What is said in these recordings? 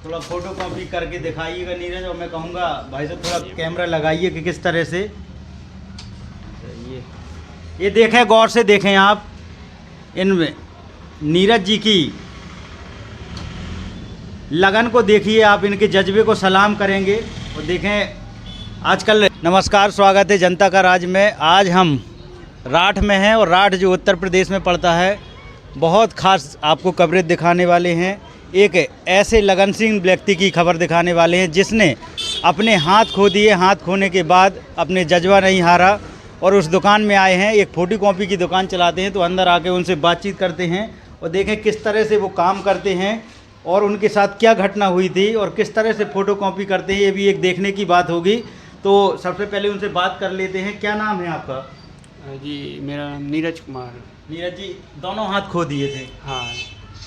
थोड़ा photo copy करके दिखाइएगा नीरज, और मैं कहूँगा भाई साहब थोड़ा कैमरा लगाइए कि किस तरह से ये देखें, गौर से देखें आप इन नीरज जी की लगन को देखिए आप, इनके जज्बे को सलाम करेंगे। और देखें आजकल, नमस्कार, स्वागत है जनता का राज में। आज हम राठ में हैं और राठ जो उत्तर प्रदेश में पड़ता है, बहुत खास आपको कवरेज दिखाने वाले हैं। एक ऐसे लगनशील व्यक्ति की खबर दिखाने वाले हैं जिसने अपने हाथ खो दिए, हाथ खोने के बाद अपने जज्बा नहीं हारा और उस दुकान में आए हैं। एक फोटो कॉपी की दुकान चलाते हैं, तो अंदर आके उनसे बातचीत करते हैं और देखें किस तरह से वो काम करते हैं और उनके साथ क्या घटना हुई थी और किस तरह से फ़ोटो कॉपी करते हैं, ये भी एक देखने की बात होगी। तो सबसे पहले उनसे बात कर लेते हैं। क्या नाम है आपका? जी, मेरा नाम नीरज कुमार है। नीरज जी, दोनों हाथ खो दिए थे। हाँ।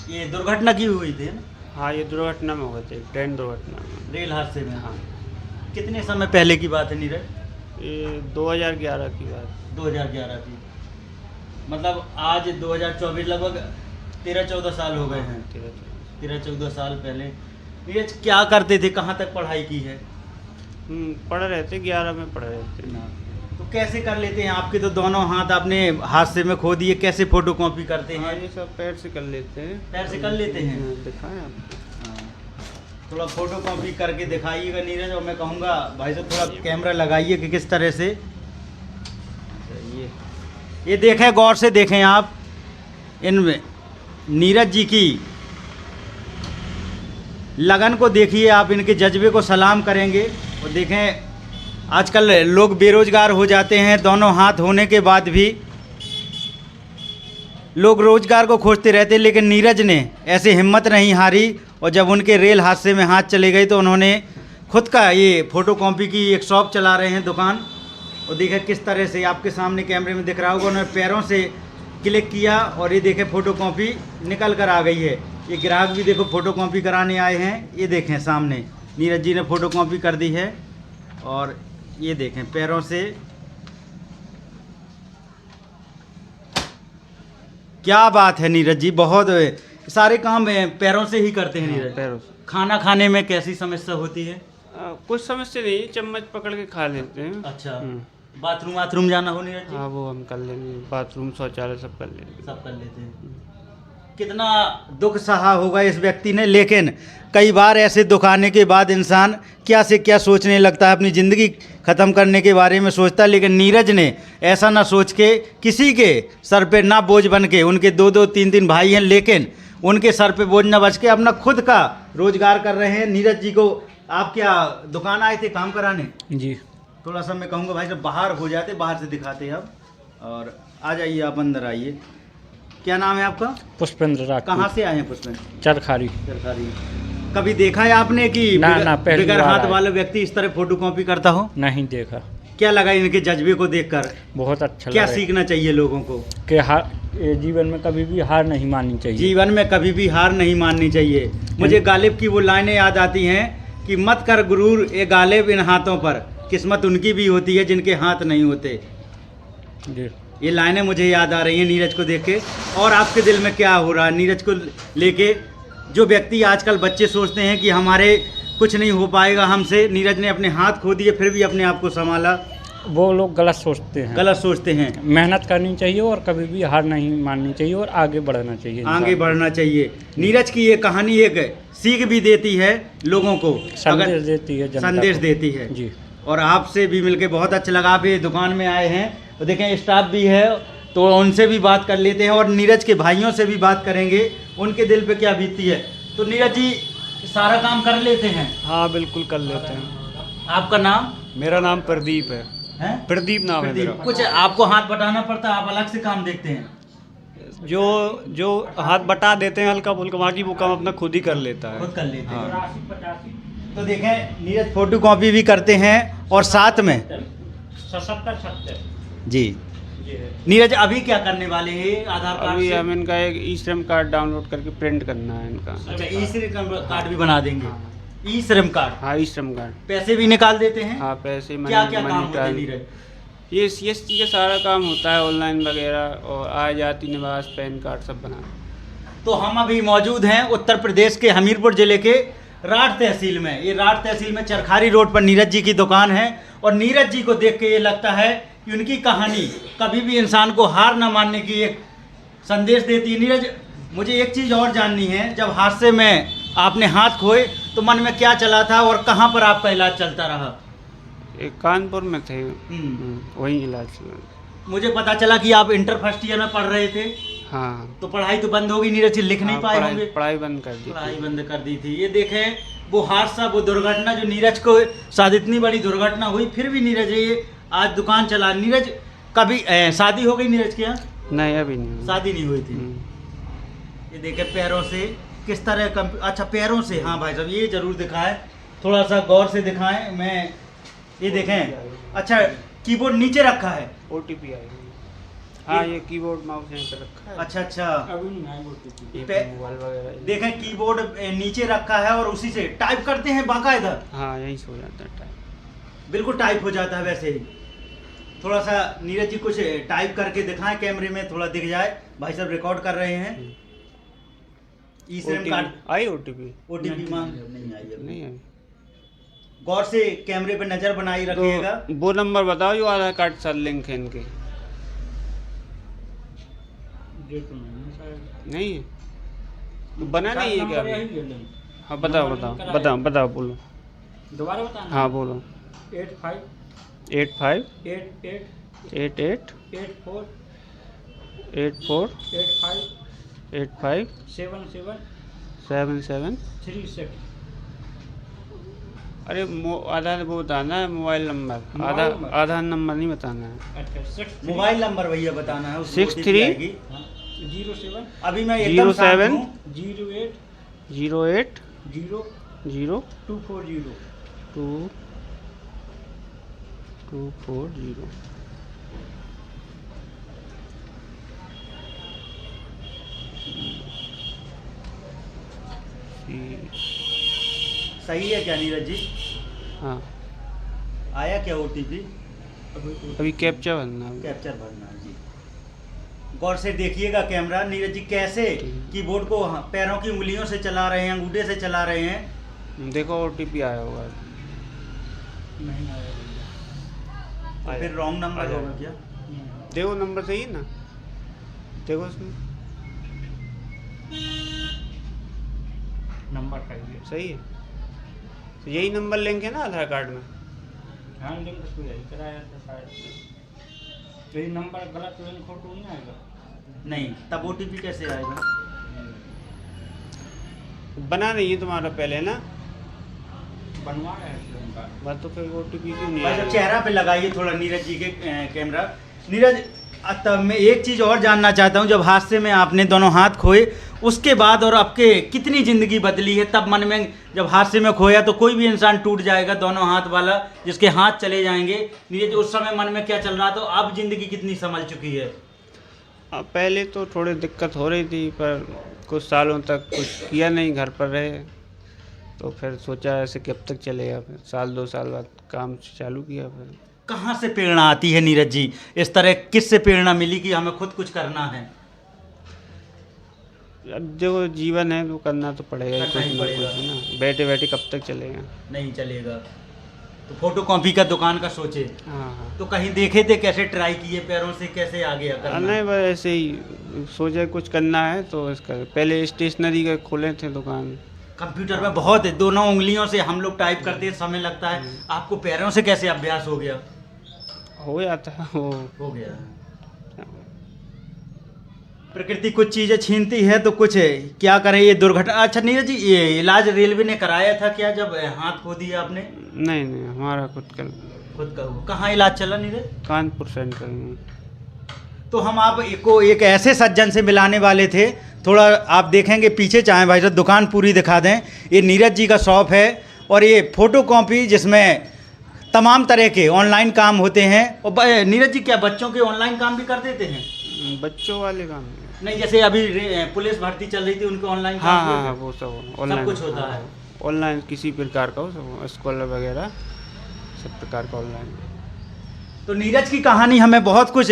ये दुर्घटना की हुई थी ना? हाँ, ये दुर्घटना में हुए थे, ट्रेन दुर्घटना में, रेल हादसे में। हाँ। कितने समय पहले की बात है नीरज? ये 2011 की बात। 2011 की, मतलब आज 2024, लगभग 13-14 साल हो गए हैं। 13-14 साल पहले। नीरज क्या करते थे, कहाँ तक पढ़ाई की है? पढ़ रहे थे, 11 में पढ़ रहे थे ना। तो कैसे कर लेते हैं? आपके तो दोनों हाथ आपने हादसे में खो दिए, कैसे फोटो कॉपी करते हैं? हाँ, ये सब पैर से कर लेते हैं। पैर से कर लेते हैं? दिखाएं आपको। हाँ। थोड़ा फोटो कॉपी करके दिखाइएगा नीरज, और मैं कहूँगा भाई साहब थोड़ा कैमरा लगाइए कि किस तरह से ये देखें, गौर से देखें आप इन नीरज जी की लगन को देखिए आप, इनके जज्बे को सलाम करेंगे। और देखें आजकल लोग बेरोजगार हो जाते हैं, दोनों हाथ होने के बाद भी लोग रोजगार को खोजते रहते हैं, लेकिन नीरज ने ऐसे हिम्मत नहीं हारी और जब उनके रेल हादसे में हाथ चले गए तो उन्होंने खुद का ये फ़ोटो कॉपी की एक शॉप चला रहे हैं, दुकान। और देखें किस तरह से आपके सामने कैमरे में दिख रहा होगा, उन्होंने पैरों से क्लिक किया और ये देखें फ़ोटो कॉपी निकल कर आ गई है। ये ग्राहक भी देखो फ़ोटो कॉपी कराने आए हैं, ये देखें सामने नीरज जी ने फ़ोटो कॉपी कर दी है। और ये देखें पैरों से, क्या बात है नीरज जी, बहुत सारे काम पैरों से ही करते हैं नीरज। पैरों से। खाना खाने में कैसी समस्या होती है? कुछ समस्या नहीं, चम्मच पकड़ के खा लेते हैं। अच्छा, बाथरूम जाना हो नीरज जी? हाँ, वो हम कर लेंगे, बाथरूम शौचालय सब कर लेंगे। सब कर लेते हैं। कितना दुख सहा होगा इस व्यक्ति ने, लेकिन कई बार ऐसे दुख आने के बाद इंसान क्या से क्या सोचने लगता है, अपनी ज़िंदगी ख़त्म करने के बारे में सोचता है। लेकिन नीरज ने ऐसा ना सोच के, किसी के सर पे ना बोझ बन के, उनके 2-2, 3-3 भाई हैं, लेकिन उनके सर पे बोझ ना बच के अपना खुद का रोजगार कर रहे हैं। नीरज जी को आप क्या दुकान आए थे काम कराने? जी। थोड़ा सा मैं कहूँगा भाई साहब बाहर हो जाते, बाहर से दिखाते हैं आप, और आ जाइए आप अंदर आइए। क्या नाम है आपका? पुष्पेंद्र राठौर। कहाँ से आए हैं पुष्पेंद्र? चरखारी। सरकारी। कभी देखा है आपने कि बगैर हाथ वाला व्यक्ति इस तरह फोटो कॉपी करता हो? नहीं देखा। क्या लगा इनके जज्बे को देखकर? बहुत अच्छा क्या सीखना चाहिए लोगों को? कि जीवन में कभी भी हार नहीं माननी चाहिए। जीवन में कभी भी हार नहीं माननी चाहिए। मुझे गालिब की वो लाइनें याद आती हैं कि मत कर गुरूर ए गालिब इन हाथों पर, किस्मत उनकी भी होती है जिनके हाथ नहीं होते। जी। ये लाइनें मुझे याद आ रही हैं नीरज को देख के। और आपके दिल में क्या हो रहा है नीरज को लेके? जो व्यक्ति आजकल बच्चे सोचते हैं कि हमारे कुछ नहीं हो पाएगा हमसे, नीरज ने अपने हाथ खो दिए फिर भी अपने आप को संभाला। वो लोग गलत सोचते हैं। गलत सोचते हैं। मेहनत करनी चाहिए और कभी भी हार नहीं माननी चाहिए और आगे बढ़ना चाहिए। आगे बढ़ना चाहिए। नीरज की ये कहानी एक सीख भी देती है लोगों को, संदेश देती है, संदेश देती है जी। और आपसे भी मिलके बहुत अच्छा लगा। आप ये दुकान में आए हैं और देखें स्टाफ भी है, तो उनसे भी बात कर लेते हैं और नीरज के भाइयों से भी बात करेंगे, उनके दिल पे क्या बीतती है। तो नीरज जी सारा काम कर लेते हैं? हाँ, बिल्कुल कर लेते हैं। आपका नाम? मेरा नाम प्रदीप है। हैं? प्रदीप नाम है मेरा। कुछ आपको हाथ बटाना पड़ता है, आप अलग से काम देखते हैं? जो हाथ बटा देते हैं हल्का फुल्का, बाकी वो काम अपना खुद ही कर लेता है। खुद कर लेते हैं। हाँ। तो देखें नीरज फोटो कॉपी भी करते हैं और साथ में 77 जी। नीरज अभी क्या करने वाले हैं? आधार कार्ड अभी से? हम इनका एक ई श्रम कार्ड डाउनलोड करके प्रिंट करना है इनका। अच्छा, ई श्रम कार्ड भी बना देंगे? ई श्रम कार्ड? हाँ, ई श्रम कार्ड। पैसे भी निकाल देते हैं? हाँ, पैसे क्या क्या काम होते हैं नीरज? ये CST का सारा काम होता है, ऑनलाइन वगैरह, और आय जाति निवास पैन कार्ड सब बना। तो हम अभी मौजूद हैं उत्तर प्रदेश के हमीरपुर ज़िले के राठ तहसील में, ये राठ तहसील में चरखारी रोड पर नीरज जी की दुकान है। और नीरज जी को देख के ये लगता है कि उनकी कहानी कभी भी इंसान को हार न मानने की एक संदेश देती है। नीरज, मुझे एक चीज़ और जाननी है, जब हादसे में आपने हाथ खोए तो मन में क्या चला था और कहाँ पर आपका इलाज चलता रहा? एक कानपुर में थे, वहीं इलाज चला। मुझे पता चला कि आप इंटर फर्स्ट ईयर में पढ़ रहे थे। हाँ, तो पढ़ाई तो बंद होगी, नीरज जी लिख नहीं पाए होंगे। पढ़ाई बंद कर दी। पढ़ाई बंद कर दी थी। ये देखें वो हादसा, वो दुर्घटना जो नीरज को शायद इतनी बड़ी दुर्घटना हुई, फिर भी नीरज ये आज दुकान चला। नीरज, कभी शादी हो गई नीरज के यहाँ? नहीं, अभी नहीं। शादी नहीं हुई थी। ये देखे पैरों से किस तरह अच्छा पैरों से, हाँ भाई साहब ये जरूर दिखाएं, थोड़ा सा गौर से दिखाएं। मैं ये देखें, अच्छा कीबोर्ड नीचे रखा है, OTP आई। हाँ, ये कीबोर्ड माउस यहीं पे रखा है। अच्छा अभी नहीं आया OTP। मोबाइल वगैरह देखें कीबोर्ड नीचे रखा है और उसी से टाइप करते हैं बाकायदा। हाँ, यहीं से हो जाता है टाइप। बिल्कुल टाइप हो जाता है वैसे ही। थोड़ा सा नीरज जी कुछ टाइप करके दिखाएं, कैमरे में थोड़ा दिख जाए। भाई साहब रिकॉर्ड कर रहे हैं। ई श्रम कार्ड आई OTP मांग नहीं आई अभी। नहीं आई। गौर से कैमरे पे नजर बनाई रखिएगा। तो वो नंबर बताओ जो आधार कार्ड साथ लिंक है इनके। नहीं है तो बना नहीं है क्या? हाँ, बताओ बोलो। दोबारा बताना। हाँ, बोलो। 85 85 88 88 84 84 85 85 77 77। 36। अरे आधार वो बताना है, मोबाइल नंबर। आधार नंबर नहीं बताना है। अच्छा, मोबाइल नंबर भैया बताना है। 63 07 अभी मैं एकदम शांत 07 हूँ। 08 08 0 0 240 240। सही है क्या नीरज जी? हाँ, आया क्या OTP? अभी कैप्चा भरना है। कैप्चर भरना है जी। गौर से देखिएगा कैमरा। नीरज जी कैसे कीबोर्ड को पैरों की उंगलियों से चला रहे हैं, अंगूठे से चला रहे हैं। देखो OTP आया होगा। नहीं आया। तो फिर रॉन्ग नंबर आया। होगा क्या? देखो नंबर सही है ना, देखो उसमें नंबर सही है। तो यही नंबर लिंक है ना आधार कार्ड में। हाँ, लिंक तो यही कराया था शायद। यही नंबर गलत लिंक हो तो नहीं आएगा। नहीं, तब OTP कैसे आएगा? बना नहीं है तुम्हारा पहले ना? बनवा रहे हैं। बात तो फिर OTP क्यों नहीं भाई साहब आया? चेहरा पे लगाइए थोड़ा नीरज जी के कैमरा। नीरज, तब मैं एक चीज़ और जानना चाहता हूँ, जब हादसे में आपने दोनों हाथ खोए उसके बाद और आपके कितनी ज़िंदगी बदली है? तब मन में जब हादसे में खोया तो कोई भी इंसान टूट जाएगा, दोनों हाथ वाला जिसके हाथ चले जाएंगे। नीरज, उस समय मन में क्या चल रहा था? अब ज़िंदगी कितनी संभल चुकी है? पहले तो थोड़ी दिक्कत हो रही थी, पर कुछ सालों तक कुछ किया नहीं, घर पर रहे। तो फिर सोचा ऐसे कब तक चलेगा, फिर साल 2 साल बाद काम चालू किया। फिर कहाँ से प्रेरणा आती है नीरज जी? इस तरह किससे प्रेरणा मिली कि हमें खुद कुछ करना है? अब देखो जीवन है तो करना तो पड़ेगा ही, करना कुछ ही ना पड़ेगा। कुछ है ना। बैठे बैठे कब तक चलेगा? नहीं चलेगा। तो फोटो कॉपी का दुकान का सोचे हाँ। तो कहीं देखे थे कैसे ट्राई किए पैरों से, कैसे आ गया करना? नहीं, बस ऐसे ही सोचा कुछ करना है तो इसका पहले स्टेशनरी का खोले थे दुकान। कंप्यूटर में बहुत है, दोनों उंगलियों से हम लोग टाइप करते हैं, समय लगता है। आपको पैरों से कैसे अभ्यास हो गया? हो जाता है वो। हो गया। प्रकृति कुछ चीजें छीनती है तो कुछ है, क्या करें ये दुर्घटना। अच्छा नीरज जी, ये इलाज रेलवे ने कराया था क्या जब हाथ खो दिया आपने? नहीं, हमारा खुद का हुआ। कहाँ इलाज चला नीरज? कानपुर सेंटर में। तो हम आपको एक ऐसे सज्जन से मिलाने वाले थे, थोड़ा आप देखेंगे पीछे, चाहें भाई साहब दुकान पूरी दिखा दें। ये नीरज जी का शॉप है और ये फोटो कॉपी जिसमें तमाम तरह के ऑनलाइन काम होते हैं। और नीरज जी क्या बच्चों के ऑनलाइन काम भी कर देते हैं? बच्चों वाले काम नहीं, जैसे अभी पुलिस भर्ती चल रही थी उनके ऑनलाइन काम भी हाँ, होते वो सब हैं? ऑनलाइन सब कुछ होता है ऑनलाइन, किसी प्रकार का हो, सब स्कॉलर वगैरह सब प्रकार का ऑनलाइन। तो नीरज की कहानी हमें बहुत कुछ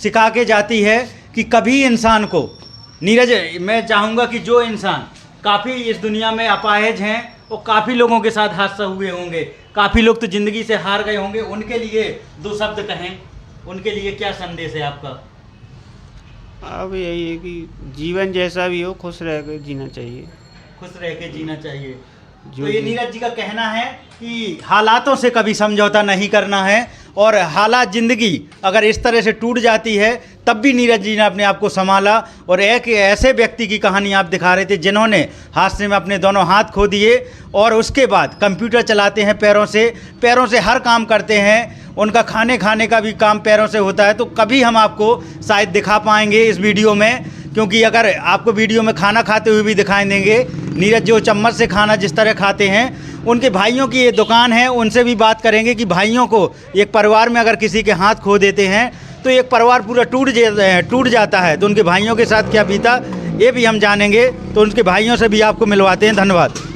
सिखा के जाती है कि कभी इंसान को, नीरज मैं चाहूँगा कि जो इंसान काफ़ी इस दुनिया में अपाहिज हैं और काफ़ी लोगों के साथ हादसा हुए होंगे, काफ़ी लोग तो ज़िंदगी से हार गए होंगे, उनके लिए 2 शब्द कहें, उनके लिए क्या संदेश है आपका? अब यही है कि जीवन जैसा भी हो खुश रह कर जीना चाहिए। खुश रह के जीना चाहिए। जो तो ये भी- नीरज जी का कहना है कि हालातों से कभी समझौता नहीं करना है, और हालात ज़िंदगी अगर इस तरह से टूट जाती है तब भी नीरज जी ने अपने आप को संभाला। और एक ऐसे व्यक्ति की कहानी आप दिखा रहे थे जिन्होंने हादसे में अपने दोनों हाथ खो दिए और उसके बाद कंप्यूटर चलाते हैं पैरों से हर काम करते हैं, उनका खाने का भी काम पैरों से होता है। तो कभी हम आपको शायद दिखा पाएंगे इस वीडियो में, क्योंकि अगर आपको वीडियो में खाना खाते हुए भी दिखाई देंगे, नीरज जो चम्मच से खाना जिस तरह खाते हैं, उनके भाइयों की ये दुकान है, उनसे भी बात करेंगे कि भाइयों को एक परिवार में अगर किसी के हाथ खो देते हैं तो एक परिवार पूरा टूट जाता है। तो उनके भाइयों के साथ क्या बीता ये भी हम जानेंगे। तो उनके भाइयों से भी आपको मिलवाते हैं। धन्यवाद।